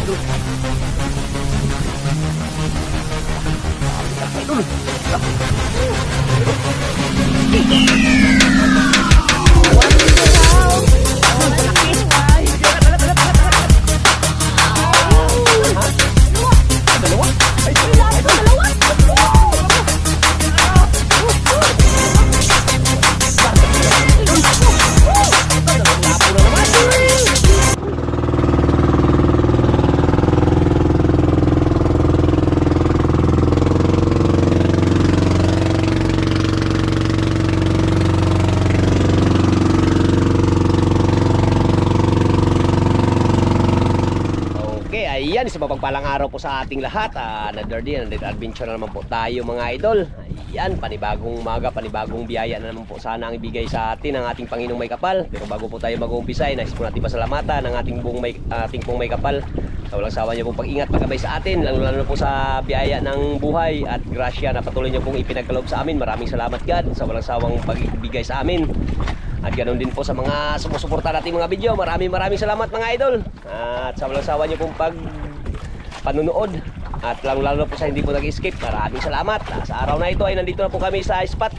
idol. Idol. Ayan, isa mapagpalang araw po sa ating lahat. Another day, another adventure na naman po tayo mga idol. Ayan, panibagong umaga, panibagong biyaya na naman po sana ang ibigay sa atin ng ating Panginoong May Kapal. Pero bago po tayo mag-uumpisa, nais po natin pasalamatan ng ating pong May Kapal sa walang sawa niyo pong pag-ingat, pagkabay sa atin, lalo po sa biyaya ng buhay at grasya na patuloy niyo pong ipinagkaloob sa amin. Maraming salamat God sa walang sawang pagbibigay sa amin. At ganoon din po sa mga sumusuporta nating mga video. Maraming salamat mga idol. At sa walang sawa niyo pong panunood. At lalo po sa hindi po nag-skip. Maraming salamat. Sa araw na ito ay nandito na po kami sa spot.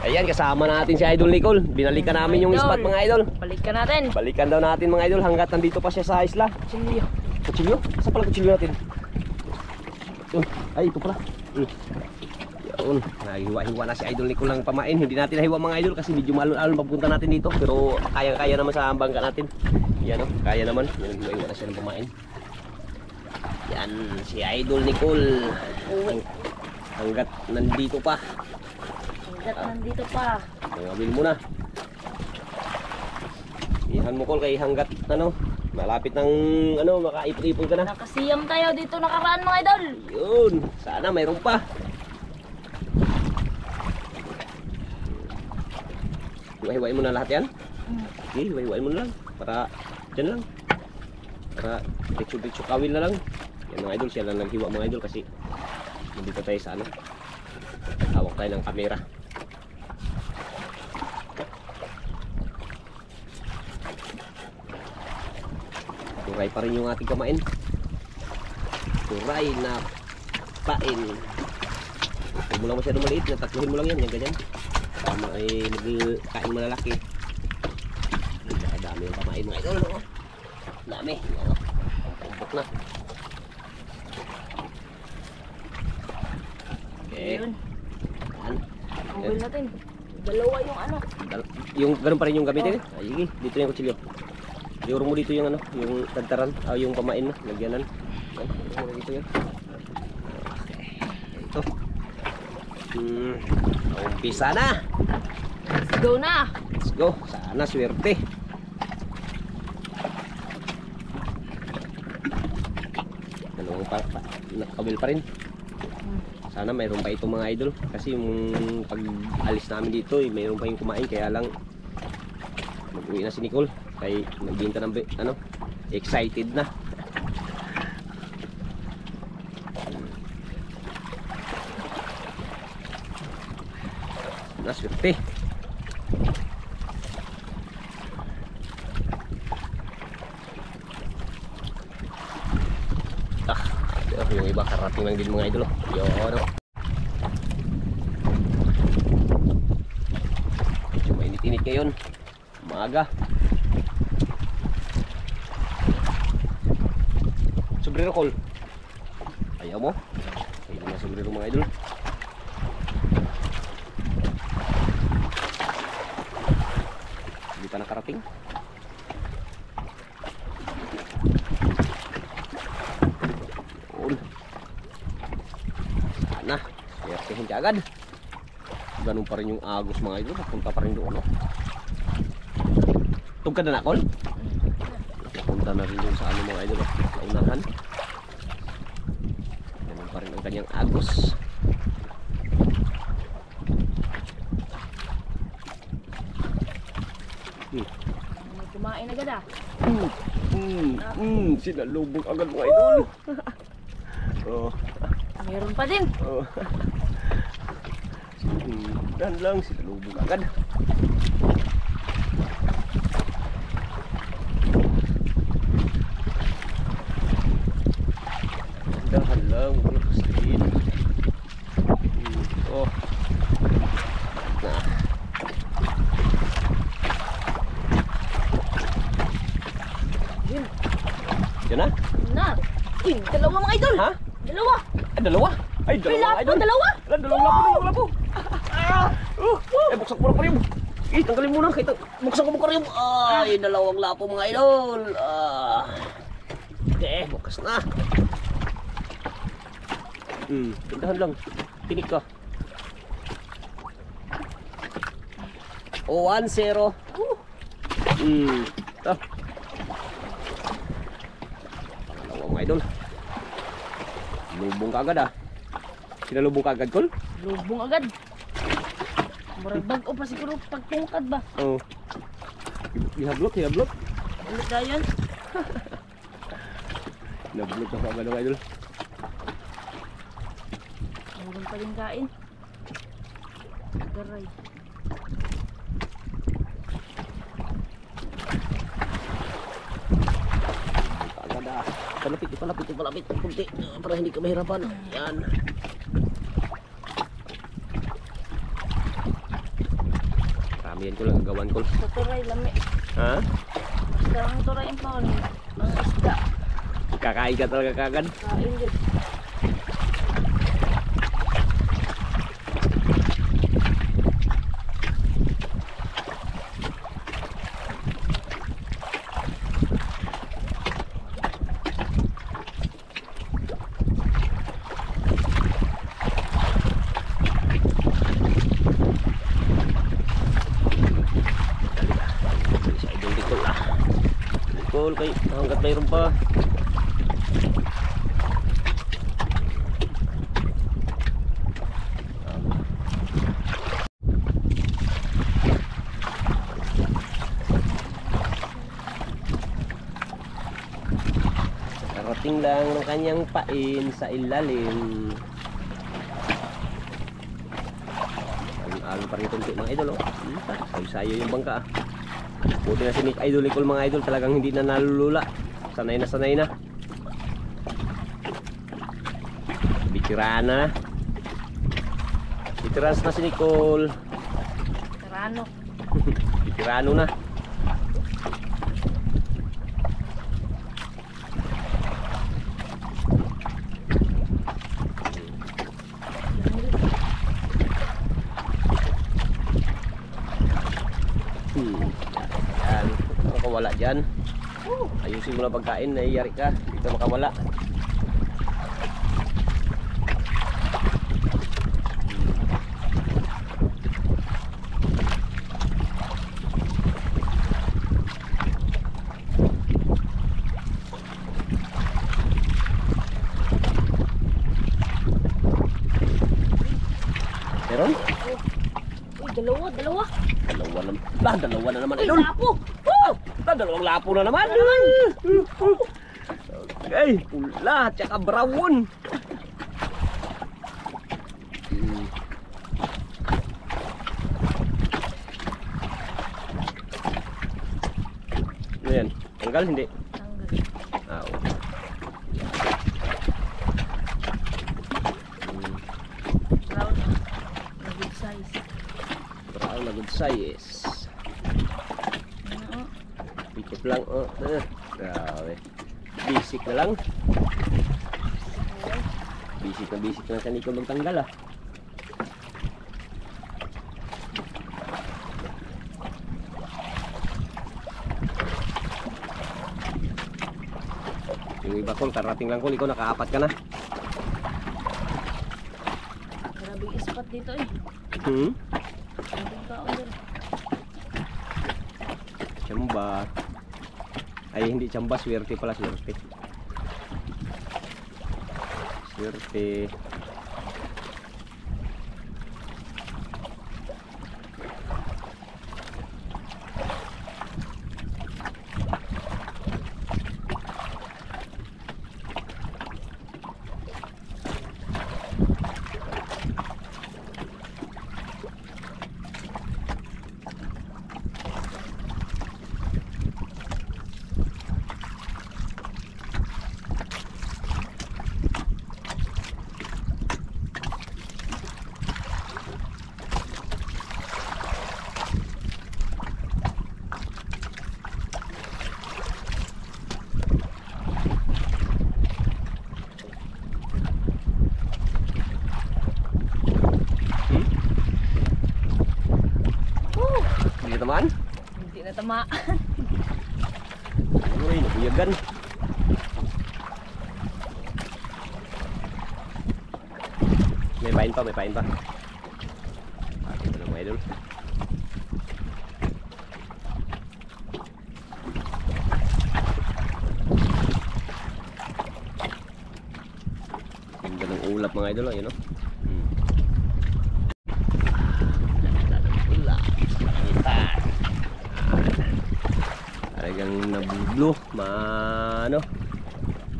Ayan, kasama natin si Idol Nicole. Binalikan namin yung spot mga idol. Balikan natin. Balikan daw natin mga idol hanggat nandito pa siya sa isla. Kutsilyo. Kutsilyo? Saan pala kutsilyo natin? Ay, ito pala. Yun, nahiwa-hiwa na si Idol Nicole ng pamain. Hindi natin nahiwa mga idol kasi medyo malon-alon papunta natin dito. Pero kaya naman sa bangka natin. Yan o, kaya naman. Yan, hiwa-hiwa na siya ng pamain. Yan, si Idol Nicole. Hanggat nandito pa. Nandito pa. Ngabil mo na. Ihan mo Col kay hanggat malapit ng makaipon-ipon ka na. Nakasiyam tayo dito nakaraan mga idol. Yun, sana mayroon pa. Hiwa-hiwain mo na lahat yan. Okay, hiwa-hiwain mo na lang. Para dyan lang. Para ditso-ditso kawil na lang. Yan mga idol, siya lang naghiwa mga idol kasi nandito tayo sa hawak tayo ng kamera. Turay pa rin yung ating kamain. Turay na pain. Huwag mo lang masyadong maliit. Natatluhin mo lang yan. Yan ganyan. Tama ay nagkain malalaki. Dami yung kamain mga idol. Dami. Pagpok na. Okay. Yun. Yan. Tanggal natin. Dalawa yung Yung ganun pa rin yung gamitin. Ay, sige. Dito yung kutsilyo. Iurong mo dito yung yung tagtaran, yung pamain na, lagyanan. Yan, iurong mo dito yan. Okay. Ito. Umpisa na. Let's go na. Let's go. Sana swerte. Dalawang nakawil pa rin. Sana mayroon pa itong mga idol. Kasi yung pag alis namin dito, mayroon pa yung kumain. Kaya lang mag-uwi na si Nicole. Kaya nagbinta ng excited na. Naswerte. Yung iba karating lang din mga idol. Yun. Medyo mainit-init ngayon. Umaga. Sombrero Col. Ayaw mo? Ayaw na sombrero mga idol. Hindi pa nakarating. Sana. Swertehin ka agad. Ganun pa rin yung agos mga idol. Papunta pa rin doon. Tugka na na Col? Papunta na rin yung sa mga idol. Naunahan. Ganun pa rin ang kanyang agos. Kumain agad Sinalubog agad mga idol. Oh. Meron pa din. Oh. Dan lang sinalubog agad. lang, magpapastin. Oh. Nah. Yun. Yan na? Na. Uy, dalawa mga idol. Ha? Dalawa. Ay, dalawa. Ay, Uy, dalawa lapo, idol. dalawa. Ala, dalawang lapo. Buksan ko na parium. Tanggalin mo na. Buksan ko mo parium. Ay, dalawang lapo mga idol. Okay, bukas na. Tindahan lang. Tinik ka. 1-0. Ito. Pangalawa mga idol. Lubong ka agad ah. Sinalubong ka agad, Kol? Lubong agad. Murag bag-o pa siguro pagtungkad ba? Oo. Ihablok, ihablok. Ulit na yun. Nablok ka agad mga idol. Meron pa rin kain. Garay. Agad ah. Palapit. Kunti. Para hindi ka mahirapan. Yan. Marami yan ko lang gagawan ko. Sa turay, lami. Ha? Basta ang turay ang paon. Ang isda. Kakain ka talaga kagad. Kain din. Sa idol dikol ah. Dikol kay hanggat mayroon pa. Karating lang ng kanyang pain sa ilalim. Alon pa rin kunti mga idol oh. Sayo-sayo yung bangka ah. Buti na si Nick Idol Nicole mga idol, talagang hindi na nalulula. Sanay na. Bitirana na. Bitirans na si Nicole. Karano. Bitirano na. Yan, makawala dyan. Ayusin mo na pagkain, naiyari ka. Hindi ka makawala. Meron? Uy, dalawa. Dalawa na naman Uy, idol. lapo. Dalawang lapo na naman. Okay, pula tsaka brown. Ano yan? Tanggal hindi? Tanggal. Okay. Brown. Na good size. Brown na good size. Ano? Pikit lang. Grabe. Basic na lang. Basic na sa Nicole magtanggal ah. Yung iba Kol, karating lang Kol, ikaw nakaapat ka na. Grabing ispat dito eh. Grabing kaon din. Tsamba. Ay hindi tsamba, swerte pala, swerte. Swerte. Tama. Uy, nabuyagan. May pain pa, may pain pa. Atin pa lang mga idol. Ganda ng ulap mga idol, ayun o. Ulap. Kita. Talagang nabublo,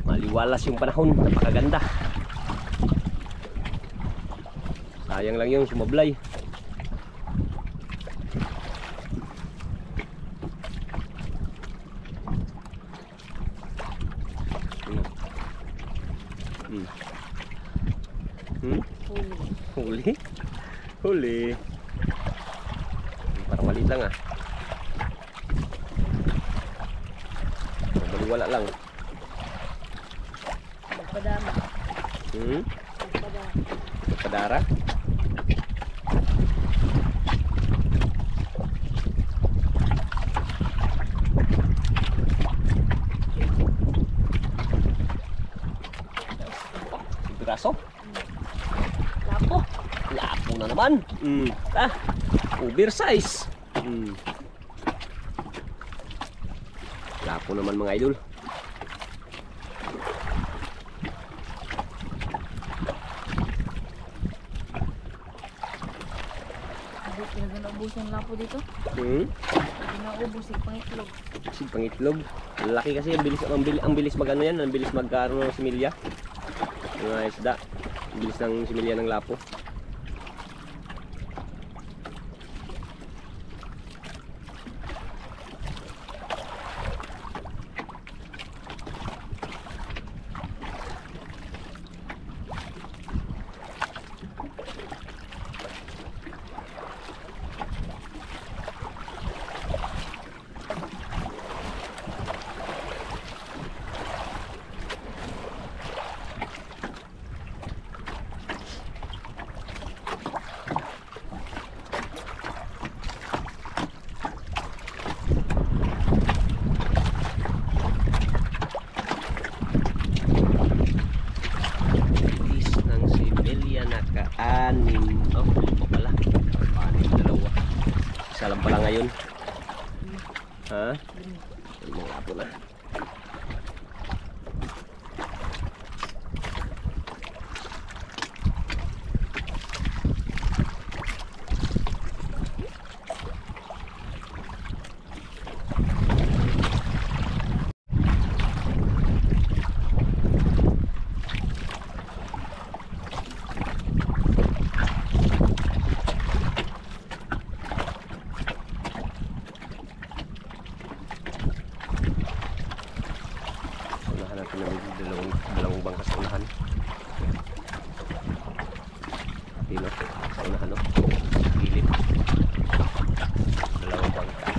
maliwalas yung panahon, napakaganda. Sayang lang yung sumablay. Huli. Huli. Parang maliit lang ah. Wala lang. Magpadama. Magpadama. Padara. Piraso. Lapo. Lapo na naman. Oversize. Lapo naman mga idol. Naubos yung lapo dito. Naubos yung pangitlog. Si pangitlog. Laki kasi ang bilis magano yan, ang bilis magkaroon ng similya. Mga isda. Ang bilis ng similya ng lapo. Anim. Oh, lima pala. Anim, dalawa. Isa lang pala ngayon. Ha? Mga lapo na. Dalawang bangka sa unahan. Dino, sa unahan no? Gilid. Dalawang bangka.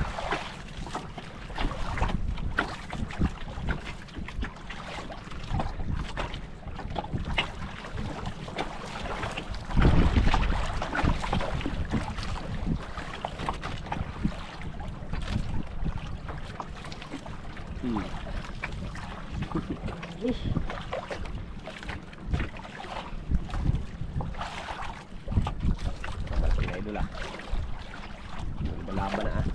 Idol ah. Laban na ah.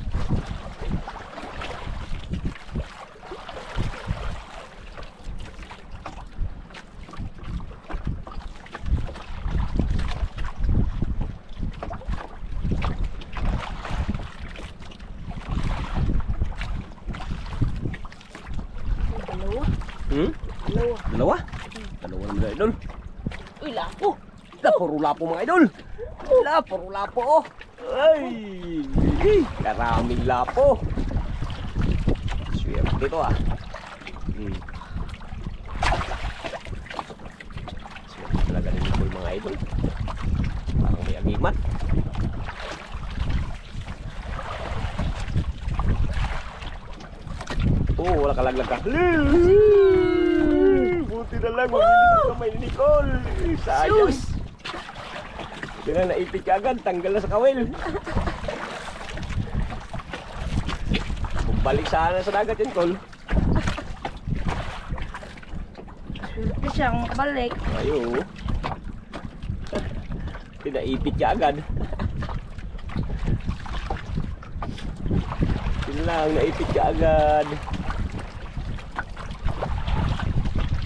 Dalawa. Dalawa? Dalawa naman na idol. Uy, lapo. Puro lapo mga idol. Puro lapo oh. Ay, karaming lapo. Swerte dito ah. Swerte talaga din ito mga idol. Parang may agimat. Oh, wala kalaglag ka. Buti na lang, mabilis ang kamay ni Nicole. Sayang. Hindi na naipit ka agad, tanggal na sa kawil. Balik sana sa dagat yun, Col. Swerte siyang balik. Ayo. Pinaipit ka agad. Yun lang, naipit ka agad.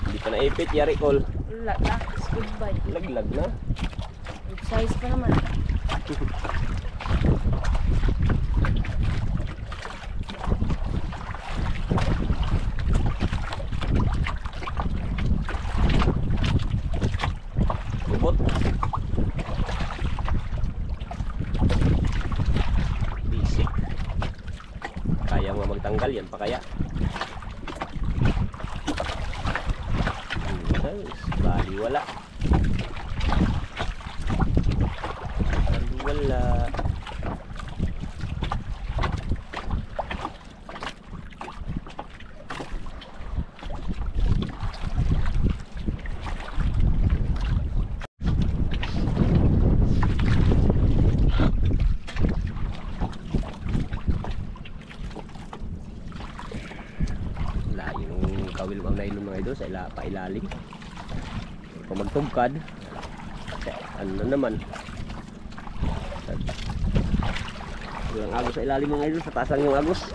Hindi pa naipit, yari, Col. Wala na. Goodbye. Laglag na. Good size pa naman. Lubot. Basic. Kaya nga magtanggal yan pa kaya. Nice. Bali wala. Bali wala. Layo ng kawil ang nylon mga idol sa pailalim. Kung magtugkad, ano na naman. Walang agos sa ilalim mga idol, sa taas lang yung agos.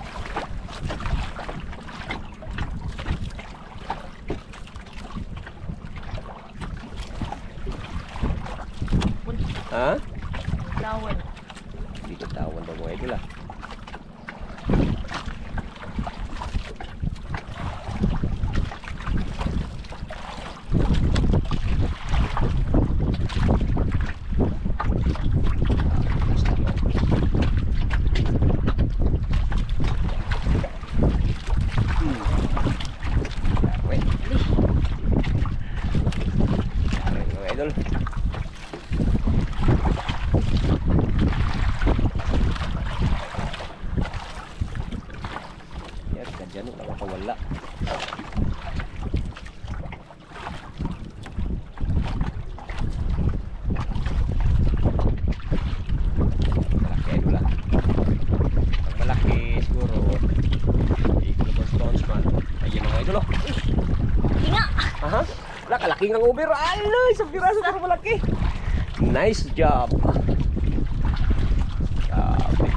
Ha? Lawan. Hindi ko tawan daw mga idol ah. Wait. Ayun, mga idol. Yan, kadyan, nakakawala. Malaki idol ah. Pag malaki siguro, hindi ko bounce man. Ayun mga idol oh. Hinga! Aha. Wala, kalaki ng over. Alay, sa piraso pero malaki. Nice job. Grabe.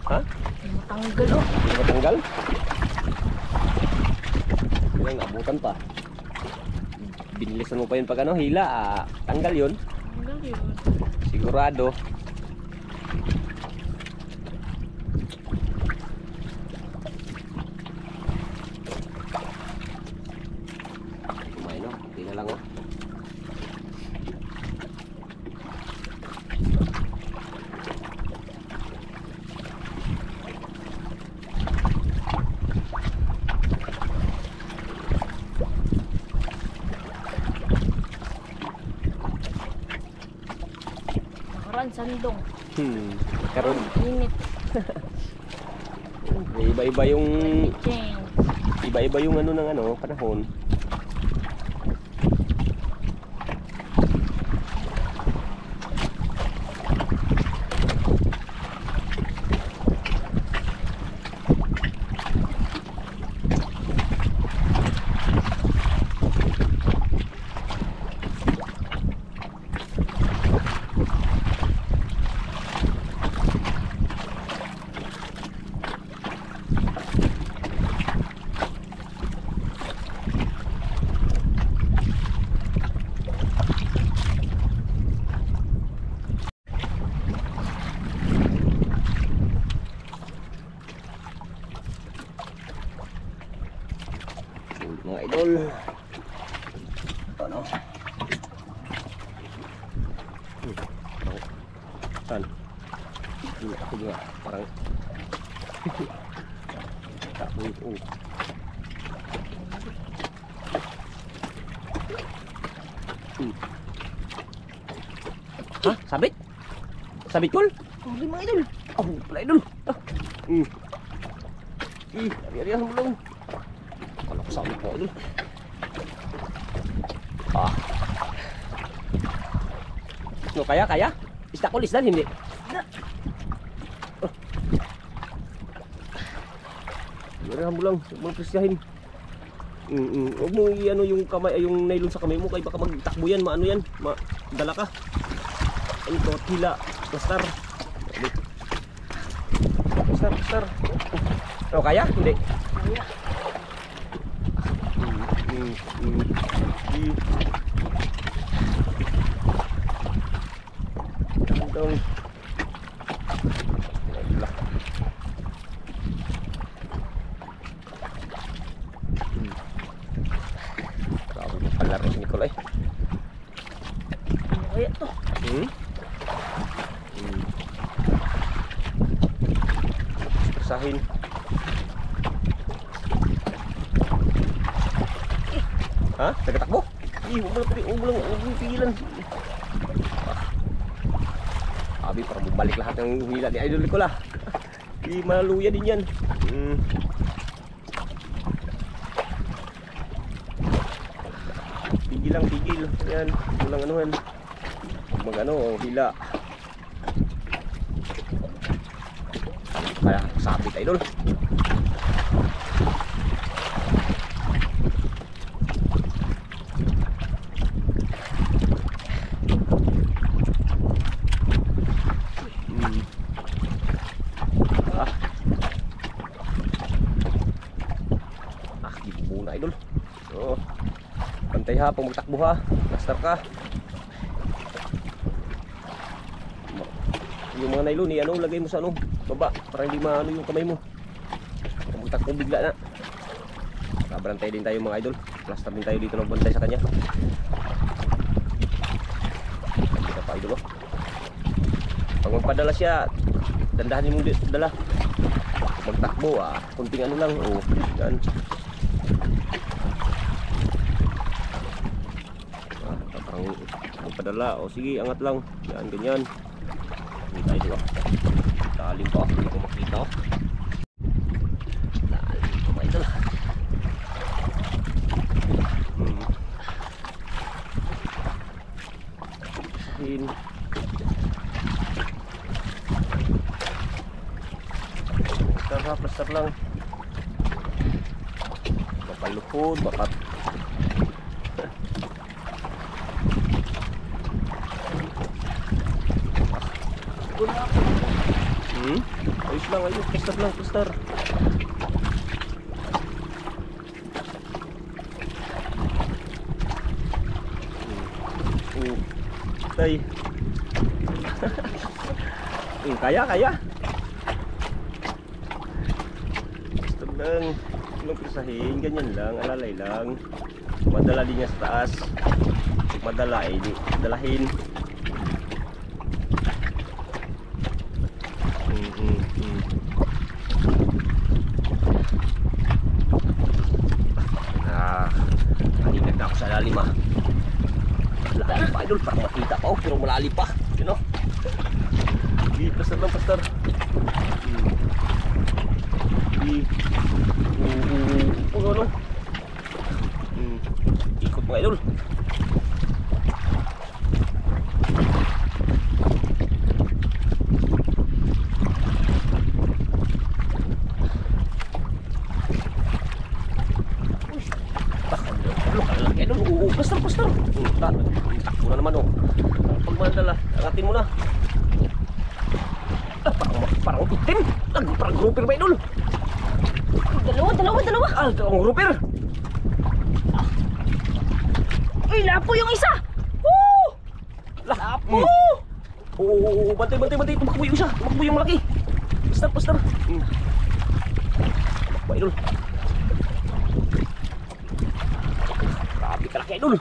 Ha? Matanggal oh. Hindi ba tanggal? Kailang nabutan pa. Binilisan mo pa yun pag ano, hila. Tanggal yun. Tanggal yun. Sigurado. Kumain no? Hindi na lang oh. Nakaraan sandong. Karon Init. iba-iba yung Change. iba-iba yung ano ng ano, panahon. Mga idol. Ito no. Saan? Hindi ako juga. Parang tapoy ito. Ha? Sabit? Sabit kol? Hindi mga idol. Oh, pala idol. Ari-ari ang bulong. Kalau ko sabit ko idol. No, kaya? Isda ko lisdan, hindi? Parehan mo lang. Huwag mo presyahin. Huwag mo i-ano yung kamay, yung nylon sa kamay mo. Kaya baka magtakbo yan. Maano yan. Dala ka. Ay, ito. Hila. Pastar. Pastar. Oh, kaya? Hindi. Kaya. Dong. Grabe mo palaro si Nicolay. Ano kaya to? Usahin. Ha? Nagtatakbo? Huwag mo lang pigilan. Abi, parang bumalik lahat ng hila ni Idol Nicola. Di maluya din yan. Pigil. Yan. Walang anuhan. Huwag hila. Kaya sabit Idol. Gibo na Idol. So, pantay ha, pag magtakbo ha. Master ka. Yung mga nylon, lagay mo sa baba para hindi maano yung kamay mo. Pag magtakbo bigla na. Kabarantay din tayo mga Idol. Plaster din tayo dito, nagbantay sa kanya. Hindi ka pa Idol. Pag magpadala siya, dandahan mo dala. Magtakbo kunting lang. Yan. Magpadala. Sige, angat lang. Yan, ganyan. Hindi tayo diba. Talim pa. Hindi ko makita. Talim pa ito. Plaster lang. Baka luhod, baka ayos lang, plaster lang, plaster. Tay. Kaya. Plaster lang. Huwag pisahin, ganyan lang, alalay lang. Madala din niya sa taas. Madala dalahin. Maninag na ako sa lalim Lalim pa Idol, parang makita pa pero malalim pa. Pastar lang, pastar. Ikot mga Idol. Pastar. Takbo na naman Pag madala, angatin mo na. Parang itim. Parang grouper ba Idol? Dalawa. Dalawang grouper. Uy, lapo yung isa. Woo! Lapo. Bantay. Tumakbo yung isa. Tumakbo yung malaki. Pastar. Tumakbo Idol. Grabe ka laki Idol.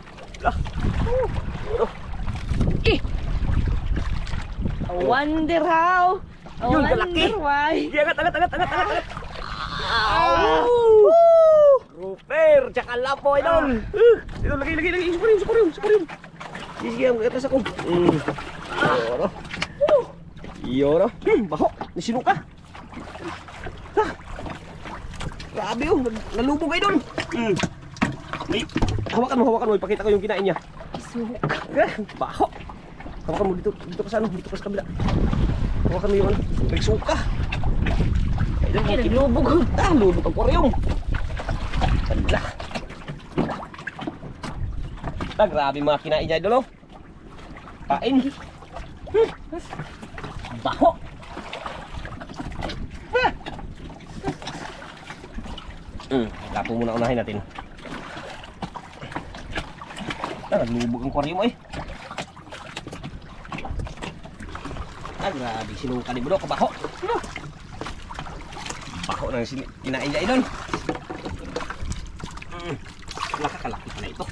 I wonder how. I Yun, wonder kalaki. why. Angat. Grouper, tsaka lapo Idol. Idol, lagi. Sukurin. Sige, ang atas ako. Yoro. Baho. Nasinuka. Grabe nalubog Idol. Hawakan mo. Ipakita ko yung kinain niya. Baho. Hawakan mo dito ka sa dito ka sa kabila. Hawakan mo yung nagsuka. Kaya naglubog ko. Lubog ang koryong. Sala. Grabe mga kinain niya idol oh. Kain. Baho. Lapo muna unahin natin. Naglubog ang koryong mo eh. Grabe sinungkan ni Budok, kabaho. Baho nang kinain niya idol. Nakakalaki pa na ito.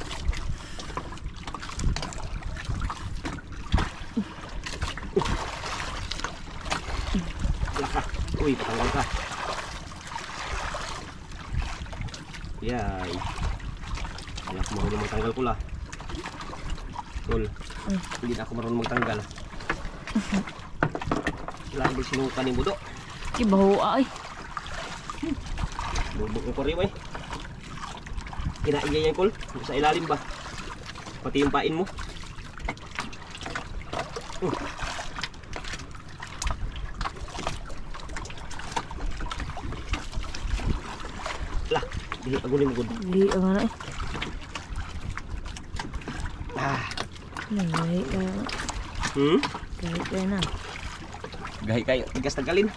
Uy, patanggal ka. Yay. Anak ko marunong magtanggal ko la. Tol, hindi na ako marunong magtanggal. Grabe sinukan ni Budok. Kibaho ay. Bubuk ng koryong eh. Kinain niya yan, Kol. Sa ilalim ba? Pati yung pain mo. Lah, dili pagunin mo gud. Dili ang ano eh. Ah. Kahit na. Gahi kayo, tigas tanggalin.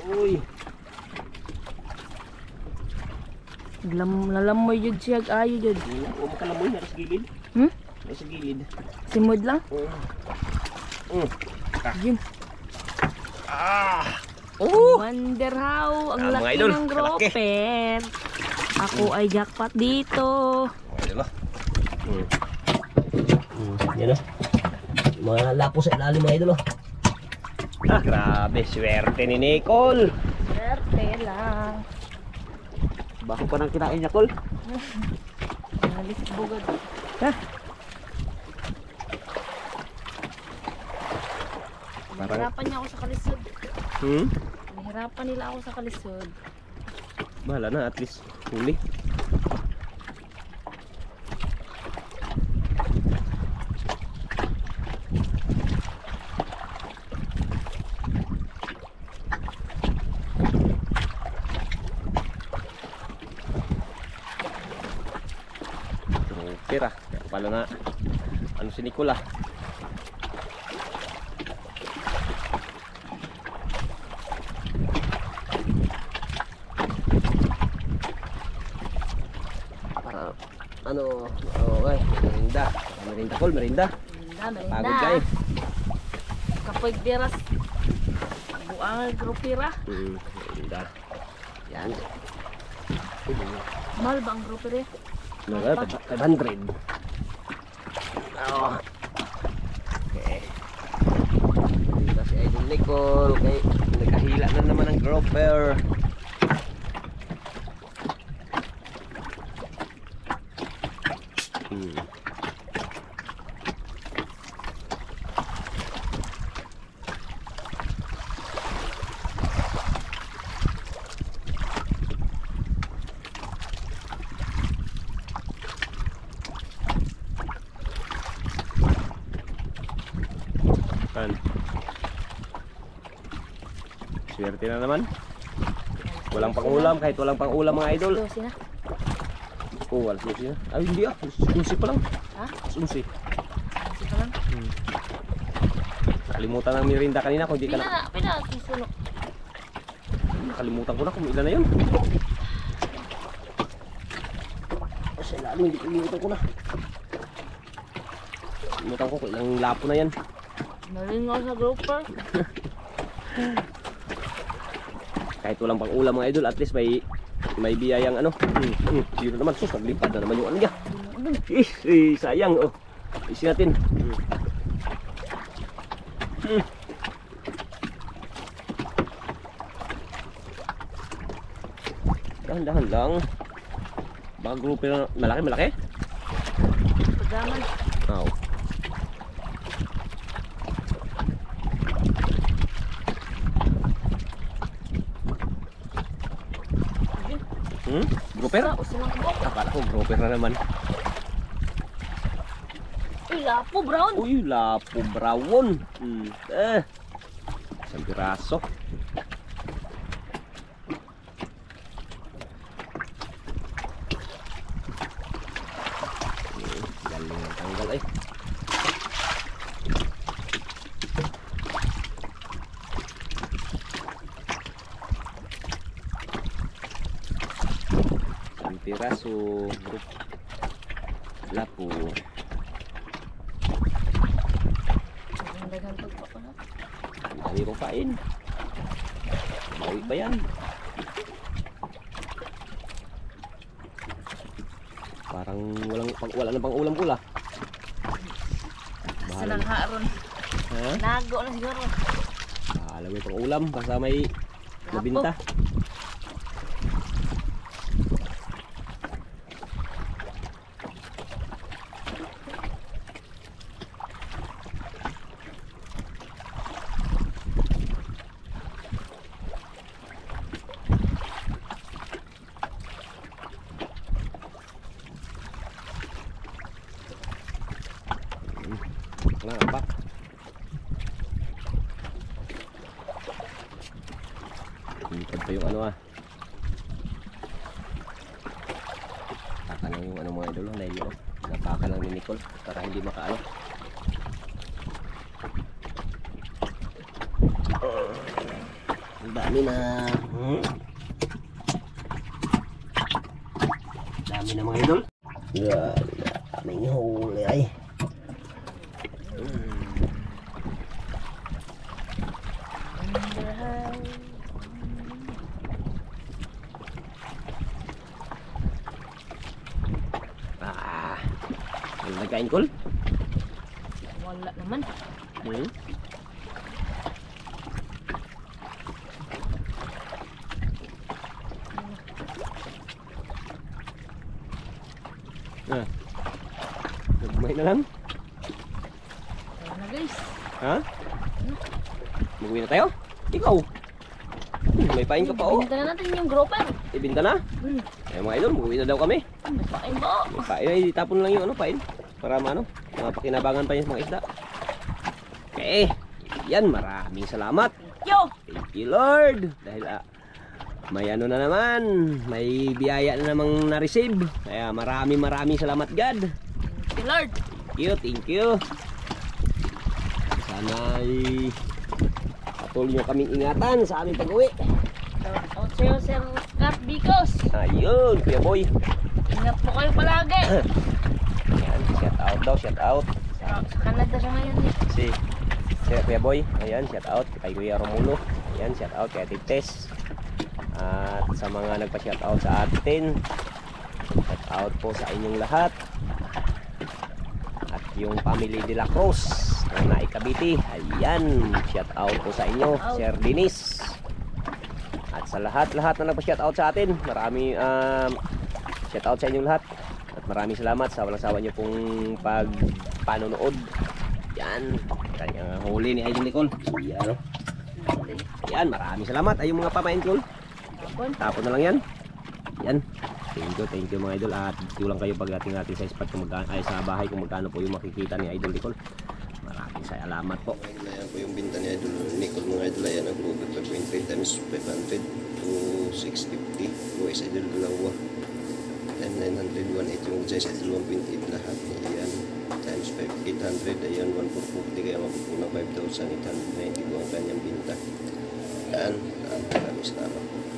Uy. Lalamoy jud siya ayo jud. O makalamoy na sa gilid. Sa gilid. Simod lang. Yun. Wonder how ang Mga laki idol, ng grouper. Ako ay jackpot dito. Ayan o. Yan o. Mga lapo sa ilalim mga idol o. Grabe, swerte ni Nicole. Swerte lang. Bako pa nang kinain niya, Col. Nalis bugad. Nahirapan niya ako sa kalisod. Nahirapan nila ako sa kalisod. Bahala na, at least huli. Pera, kaya pala na ano si Nicola. Para ano, okay, merinda Col, merinda. Pagod kayo. Kapag diras buang grupira. Merinda. Yan. Mahal ba ang grupira? Naga, 500. Oh. Okay. Dito si Idol Nicole. Okay. Nagkahila na naman ang grouper. Swerte na naman. Walang pang-ulam, kahit walang pang-ulam mga idol. Susi na. Oh, wala susi na. Ay, hindi ah. Susi pa lang. Ha? Susi. Susi pa lang. Kalimutan ng merinda kanina kung hindi ka na. Pila susunok. Nakalimutan ko na kung ilan na yun. Sa ilalim, hindi kalimutan ko na. Kalimutan ko kung ilang lapo na yan. Nalingaw sa grouper. Kahit walang pang ulam mga idol, at least may biyayang ano. Sino naman, sus, naglipad na naman yung ano niya. Sayang oh. Isin natin. Dahan-dahan lang. Baka grupo na malaki. Pagaman. Oh. Grouper? Usungan ko. Akala ko grouper na naman. Uy, lapo, brown. Uy, lapo brown. Isang piraso. Galing ang tanggal eh. Isang piraso. Lapo. Ang dagang pa ko na. Ang dami kong kain. Bawi pa yan. Parang wala na pang ulam-ula. Sanang haron. Ha? Nago na siguro. Alam mo pang ulam basta may mabinta. Napak. Ikad pa yung ano ah. Taka lang yung ano mga idol. Dahil yun. Napakan lang ni Nicole para hindi makaano. Ang dami na. Dami na mga idol. Yan. Daming huli ay. Ano nagkain Col? Wala naman. Nagmay na lang? Kaya na guys. Ha? Mag-uwi na tayo? Ikaw? May pain ka pa oh. Binta na natin yung grouper. Ibinta na? Eh mga idol, mag-uwi na daw kami. May pain ba? May pain ay tapon lang yung ano, pain. Para ano, mapakinabangan pa yung mga isda. Okay. Yan, maraming salamat. Yo! Thank you Lord. Dahil may ano na naman, may biyaya na namang na-receive. Kaya maraming salamat God. Si Lord. Thank you. Sana ay patuloy nyo kaming ingatan sa aming pag-uwi. Out sa'yo, Sir Cat Bicos. Ayun, Kuya Boy. Ingat po kayo palagi. Ayan, shout out daw, shout out. Sa Canada siya ngayon eh. Si Kuya Boy, ayan, shout out kay Kuya Romulo. Ayan, shout out kay Ate Tess. At sa mga nagpa-shout out sa atin, shout out po sa inyong lahat. At yung family de la Cruz ng Naikabiti, ayan, shout out po sa inyo, Sir Dennis. At sa lahat na nagpa-shout out sa atin, marami shout out sa inyong lahat. At maraming salamat sa walang sawa nyo pong panonood. Yan, kanyang huli ni Idol Nicole. Yan, yan, maraming salamat. Ay yung mga pamain Col. Tapon na lang yan. Yan. Thank you mga idol. At dito lang kayo pagdating natin sa spot kung ay sa bahay kung magkano po yung makikita ni Idol Nicole. Maraming salamat po. Ayan po yung binta ni Idol Nicole mga idol. Ayan ang group ito 20 times 500 to 650. US idol dalawa. And 900, 180 yung size idol 1.8 lahat. Ayan. Times 5, 800. Ayan 1,440 kaya mapupunang 5,890 po ang kanyang binta. Ayan. Maraming salamat po.